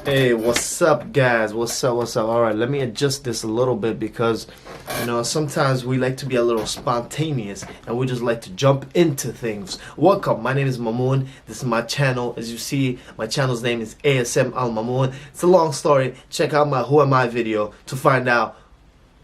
Hey, what's up, guys? What's up? All right, let me adjust this a little bit because, sometimes we like to be a little spontaneous and we just like to jump into things. Welcome, my name is Mamun. This is my channel. As you see, my channel's name is ASM Al-Mamun. It's a long story. Check out my Who Am I video to find out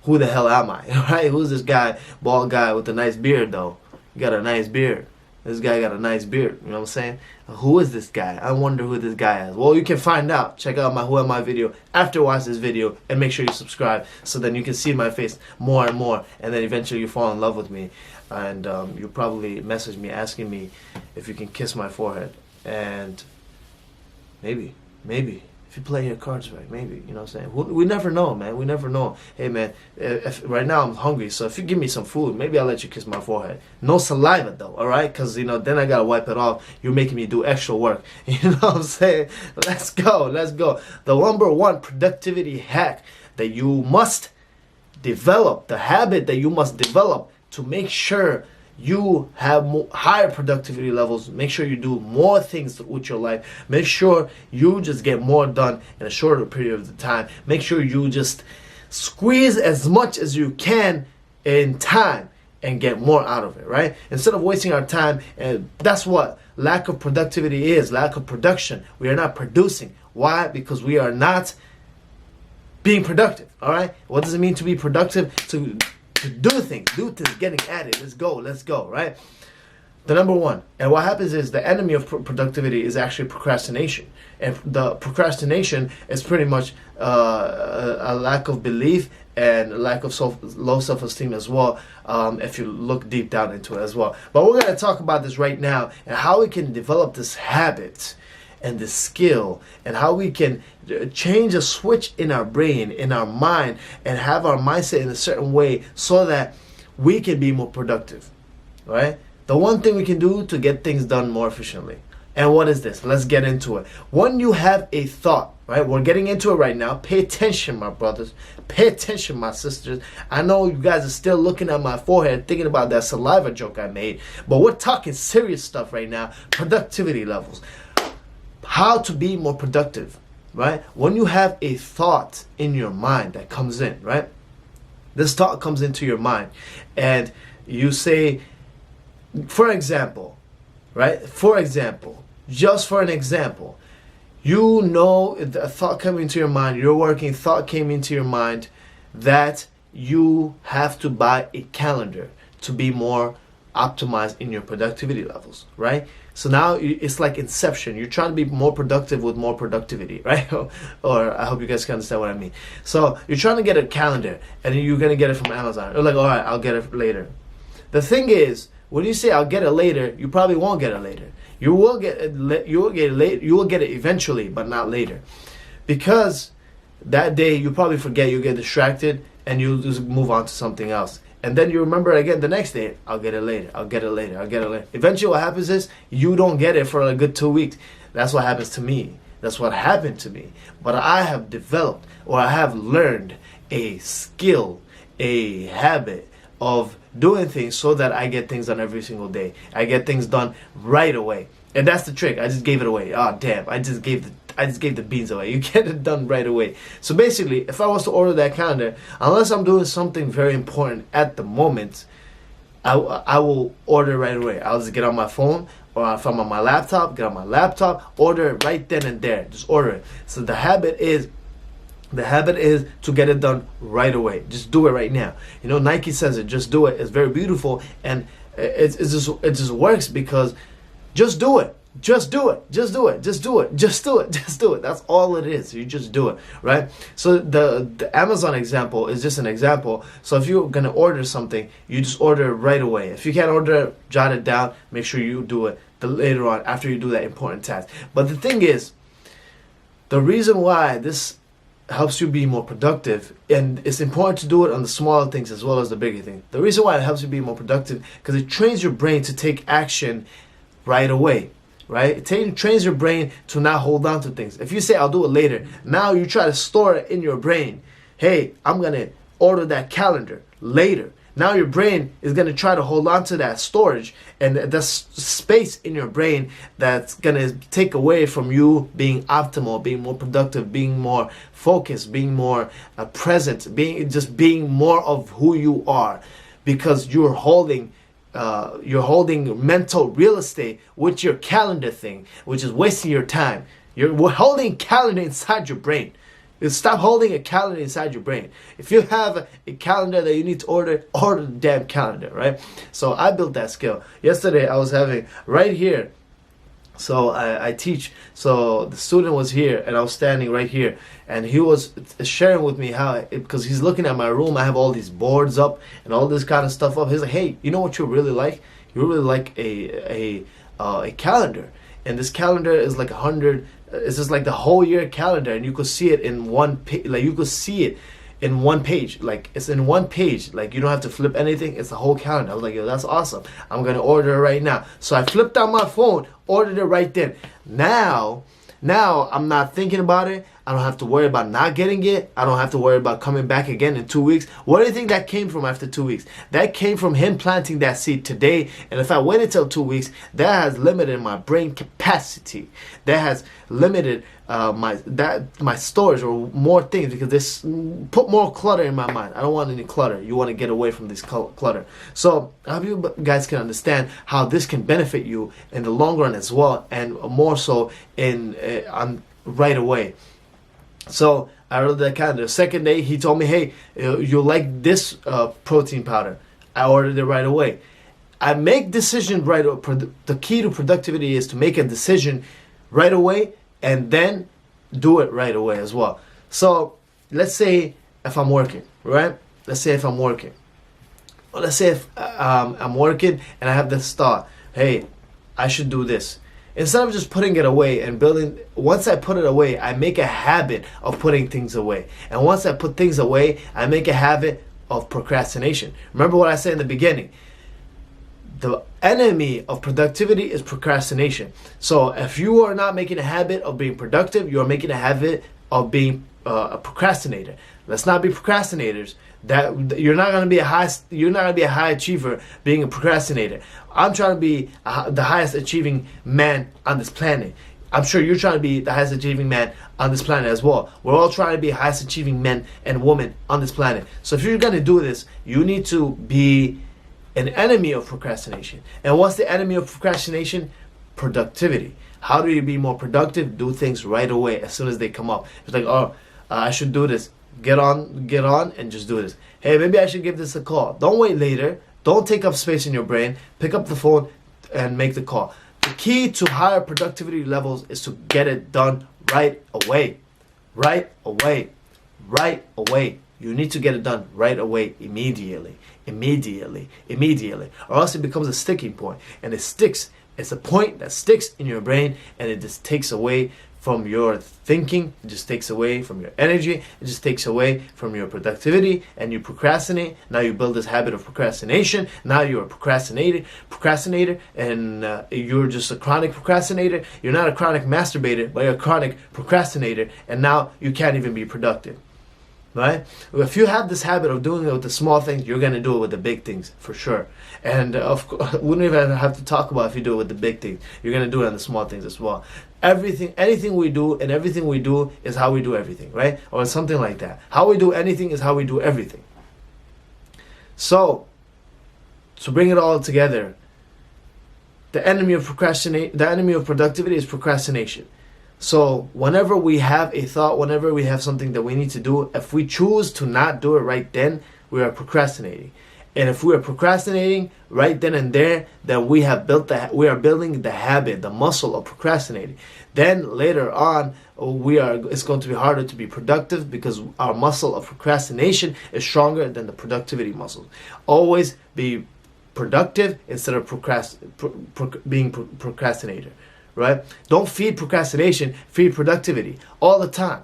who the hell am I, right? Who's this guy, bald guy with a nice beard, though? You got a nice beard. This guy got a nice beard, you know what I'm saying? Who is this guy? I wonder who this guy is. Well, you can find out. Check out my Who Am I video after watch this video and make sure you subscribe so then you can see my face more and more, and then eventually you fall in love with me and you'll probably message me asking me if you can kiss my forehead, and maybe if you play your cards right, maybe, you know what I'm saying? We never know, man. We never know. Hey, man, if right now I'm hungry, so if you give me some food, maybe I'll let you kiss my forehead. No saliva, though, all right? Because, then I got to wipe it off. You're making me do extra work. You know what I'm saying? Let's go. The number one productivity hack that you must develop, the habit that you must develop to make sure you have higher productivity levels, make sure you do more things with your life, make sure you just get more done in a shorter period of time, make sure you just squeeze as much as you can in time and get more out of it, right? Instead of wasting our time, and that's what lack of productivity is, lack of production. We are not producing. Why? Because we are not being productive, all right? What does it mean to be productive? To do things, getting at it. Let's go, right? The number one. And what happens is the enemy of productivity is actually procrastination. And the procrastination is pretty much a lack of belief and a lack of low self-esteem as well, if you look deep down into it as well. But we're going to talk about this right now and how we can develop this habit and the skill, and how we can change a switch in our brain, in our mind, and have our mindset in a certain way so that we can be more productive, right? The one thing we can do to get things done more efficiently. And what is this? Let's get into it. When you have a thought, right? We're getting into it right now. Pay attention, my brothers. Pay attention, my sisters. I know you guys are still looking at my forehead thinking about that saliva joke I made, but we're talking serious stuff right now. Productivity levels. How to be more productive, right? When you have a thought in your mind that comes in, right? This thought comes into your mind and you say, for example, right? For example, just for an example, a thought came into your mind, you're working, thought came into your mind that you have to buy a calendar to be more optimized in your productivity levels, right? So now it's like Inception. You're trying to be more productive with more productivity, right? Or I hope you guys can understand what I mean. So you're trying to get a calendar and you're going to get it from Amazon. You're like, all right, I'll get it later. The thing is, when you say I'll get it later, you probably won't get it later. You will get it you will get it eventually, but not later. Because that day you probably forget, you get distracted, and you just move on to something else. And then you remember again the next day, I'll get it later. Eventually what happens is you don't get it for a good 2 weeks. That's what happens to me. That's what happened to me. But I have developed, or I have learned a skill, a habit of doing things so that I get things done every single day. I get things done right away. And that's the trick. I just gave it away. Oh, damn. I just gave the beans away. You get it done right away. So basically, if I was to order that calendar, unless I'm doing something very important at the moment, I will order right away. I'll just get on my phone, or if I'm on my laptop, get on my laptop, order it right then and there. Just order it. So the habit is to get it done right away. Just do it right now. Nike says it. Just do it. It's very beautiful, and it just works because just do it. Just do it. That's all it is. You just do it, right? So the Amazon example is just an example. So if you're going to order something, you just order it right away. If you can't order it, jot it down. Make sure you do it later on after you do that important task. But the thing is, the reason why this helps you be more productive, and it's important to do it on the smaller things as well as the bigger things. The reason why it helps you be more productive, because it trains your brain to take action right away, right? It trains your brain to not hold on to things. If you say, I'll do it later, now you try to store it in your brain. Hey, I'm going to order that calendar later. Now your brain is going to try to hold on to that storage and the space in your brain that's going to take away from you being optimal, being more productive, being more focused, being more present, being more of who you are, because you're holding mental real estate with your calendar thing, which is wasting your time. You're holding calendar inside your brain. Stop holding a calendar inside your brain. If you have a calendar that you need to order the damn calendar, right? So I built that skill. Yesterday I was having right here. So I teach. So the student was here and I was standing right here, and he was sharing with me how, because he's looking at my room, I have all these boards up and all this kind of stuff up. He's like, hey, you know what you really like? You really like a calendar. And this calendar is like 100. It's just like the whole year calendar, and you could see it in one page. Like you could see it in one page. Like it's in one page. Like you don't have to flip anything. It's the whole calendar. I was like, yo, that's awesome. I'm gonna order it right now. So I flipped out my phone, ordered it right then. Now I'm not thinking about it. I don't have to worry about not getting it. I don't have to worry about coming back again in 2 weeks. What do you think that came from after 2 weeks? That came from him planting that seed today. And if I wait until 2 weeks, that has limited my brain capacity. That has limited my storage or more things, because this put more clutter in my mind. I don't want any clutter. You want to get away from this clutter. So I hope you guys can understand how this can benefit you in the long run as well, and more so on right away. So I ordered that calendar. The second day, he told me, hey, you like this protein powder. I ordered it right away. I make decisions right away. The key to productivity is to make a decision right away and then do it right away as well. So let's say if I'm working, right? Let's say if I'm working. Or let's say if I'm working and I have this thought, hey, I should do this. Instead of just putting it away and building, once I put it away, I make a habit of putting things away. And once I put things away, I make a habit of procrastination. Remember what I said in the beginning. The enemy of productivity is procrastination. So if you are not making a habit of being productive, you are making a habit of being a procrastinator. Let's not be procrastinators. That you're not going to be a high achiever being a procrastinator. I'm trying to be the highest achieving man on this planet. I'm sure you're trying to be the highest achieving man on this planet as well. We're all trying to be highest achieving men and women on this planet. So if you're going to do this, you need to be an enemy of procrastination. And what's the enemy of procrastination? Productivity. How do you be more productive? Do things right away as soon as they come up. It's like, oh, I should do this. Get on and just do this. Hey, maybe I should give this a call. Don't wait later. Don't take up space in your brain. Pick up the phone and make the call. The key to higher productivity levels is to get it done right away. Right away. Right away. You need to get it done right away, immediately. Or else it becomes a sticking point. And it sticks. It's a point that sticks in your brain, and it just takes away from your thinking. It just takes away from your energy. It just takes away from your productivity, and you procrastinate. Now you build this habit of procrastination. Now you're a procrastinator, and you're just a chronic procrastinator. You're not a chronic masturbator, but you're a chronic procrastinator, and now you can't even be productive. Right? If you have this habit of doing it with the small things, you're going to do it with the big things for sure. And of course, we don't even have to talk about if you do it with the big things. You're going to do it on the small things as well. Anything we do, and everything we do is how we do everything, right? Or something like that. How we do anything is how we do everything. So, to bring it all together, the enemy of productivity is procrastination. So whenever we have a thought, whenever we have something that we need to do, if we choose to not do it right then, we are procrastinating. And if we are procrastinating right then and there, then we are building the habit, the muscle of procrastinating. Then later on, it's going to be harder to be productive because our muscle of procrastination is stronger than the productivity muscle. Always be productive instead of being procrastinator. Right? Don't feed procrastination, feed productivity. All the time.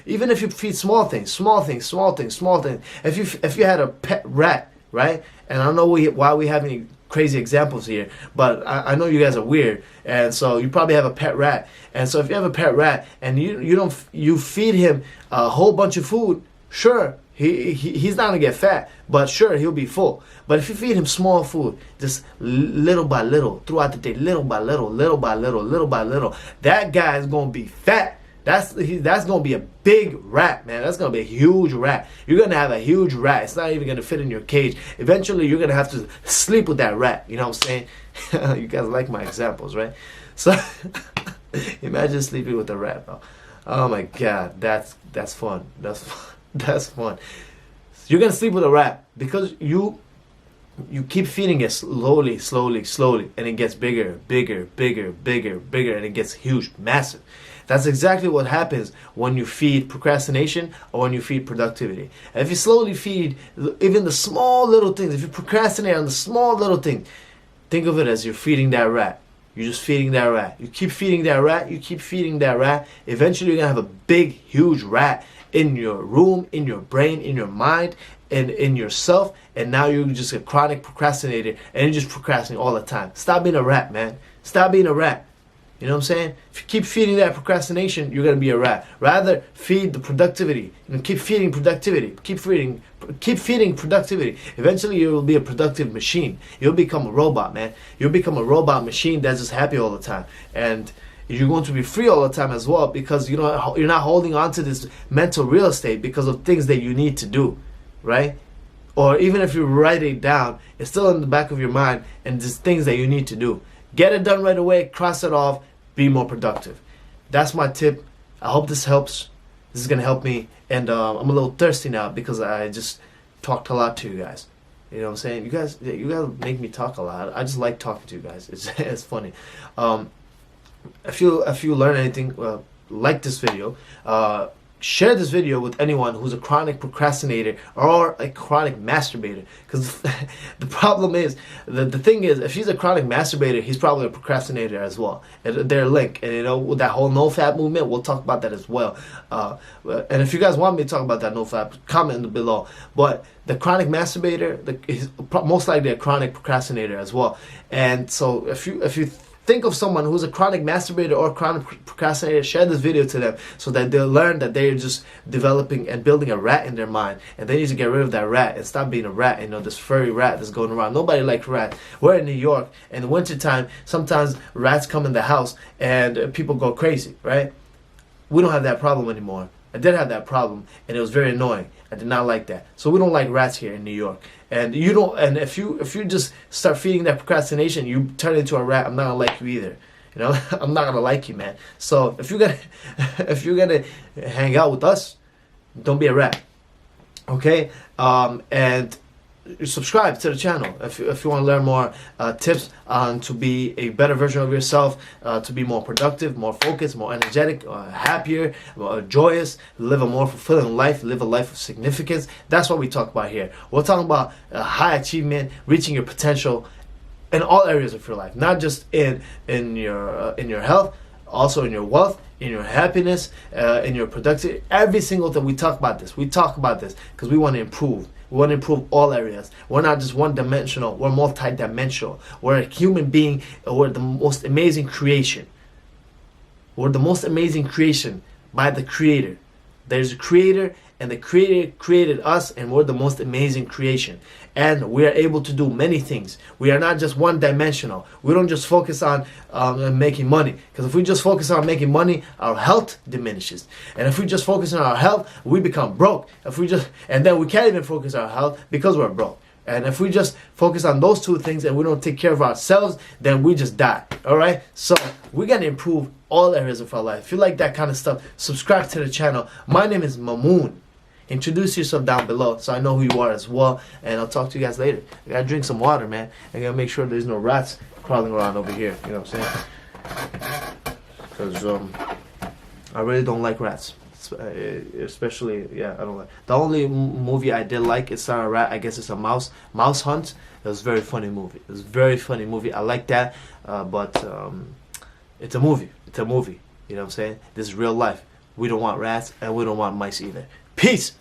Even if you feed small things. If you had a pet rat, right? And I don't know why we have any crazy examples here, but I know you guys are weird, and so you probably have a pet rat. And so if you have a pet rat and you feed him a whole bunch of food, sure, He's not gonna get fat, but sure, he'll be full. But if you feed him small food, just little by little, throughout the day, little by little, little by little, little by little, that guy is gonna be fat. That's gonna be a big rat, man. That's gonna be a huge rat. You're gonna have a huge rat. It's not even gonna fit in your cage. Eventually, you're gonna have to sleep with that rat. You know what I'm saying? You guys like my examples, right? So imagine sleeping with a rat, bro. Oh my God, that's fun. That's fun. You're gonna sleep with a rat because you keep feeding it slowly, and it gets bigger, and it gets huge, massive. That's exactly what happens when you feed procrastination or when you feed productivity. And if you slowly feed even the small little things, if you procrastinate on the small little thing, think of it as you're feeding that rat. You're just feeding that rat. You keep feeding that rat. You keep feeding that rat. Eventually, you're gonna have a big, huge rat in your room, in your brain, in your mind, and in yourself. And now you're just a chronic procrastinator, and you just procrastinate all the time. Stop being a rat, man. Stop being a rat. You know what I'm saying? If you keep feeding that procrastination, you're gonna be a rat. Rather, feed the productivity. Keep feeding productivity. Keep feeding productivity. Eventually, you will be a productive machine. You'll become a robot, man. You'll become a robot machine that's just happy all the time. And you're going to be free all the time as well, because you're not holding on to this mental real estate because of things that you need to do, right? Or even if you write it down, it's still in the back of your mind, and there's things that you need to do. Get it done right away. Cross it off. Be more productive. That's my tip. I hope this helps. This is gonna help me, and I'm a little thirsty now because I just talked a lot to you guys. You know what I'm saying? You guys make me talk a lot. I just like talking to you guys. It's funny. If you learn anything, like this video. Share this video with anyone who's a chronic procrastinator or a chronic masturbator, because the problem is, the thing is, if he's a chronic masturbator, he's probably a procrastinator as well. And they're linked, and with that whole no-fap movement, we'll talk about that as well. And if you guys want me to talk about that no-fap, comment below. But the chronic masturbator is most likely a chronic procrastinator as well. And so if you think of someone who's a chronic masturbator or chronic procrastinator, share this video to them so that they'll learn that they're just developing and building a rat in their mind, and they need to get rid of that rat and stop being a rat. This furry rat that's going around. Nobody likes rats. We're in New York, in the wintertime, sometimes rats come in the house and people go crazy, right? We don't have that problem anymore. I did have that problem, and it was very annoying. I did not like that. So we don't like rats here in New York. And you don't. And if you just start feeding that procrastination, you turn into a rat. I'm not gonna like you either. I'm not gonna like you, man. So if you're gonna hang out with us, don't be a rat. Okay. And subscribe to the channel if you want to learn more tips on to be a better version of yourself, to be more productive, more focused, more energetic, happier, more joyous, live a more fulfilling life, live a life of significance. That's what we talk about here. We're talking about high achievement, reaching your potential in all areas of your life, not just in your health, also in your wealth, in your happiness, in your productivity. Every single thing we talk about this. We talk about this because we want to improve. We want to improve all areas. We're not just one-dimensional. We're multi-dimensional. We're a human being. We're the most amazing creation. We're the most amazing creation by the Creator. There's a Creator, and the Creator created us, and we're the most amazing creation. And we are able to do many things. We are not just one-dimensional. We don't just focus on making money. Because if we just focus on making money, our health diminishes. And if we just focus on our health, we become broke. And then we can't even focus on our health because we're broke. And if we just focus on those two things and we don't take care of ourselves, then we just die. All right? So we're going to improve all areas of our life. If you like that kind of stuff, subscribe to the channel. My name is Mamun. Introduce yourself down below so I know who you are as well. And I'll talk to you guys later. I got to drink some water, man. I got to make sure there's no rats crawling around over here. You know what I'm saying? Because I really don't like rats. Especially, yeah, I don't like. The only movie I did like, it's not a rat, I guess it's a mouse. Mouse Hunt. It was a very funny movie. It was a very funny movie. I like that, but it's a movie. It's a movie. You know what I'm saying? This is real life. We don't want rats, and we don't want mice either. Peace!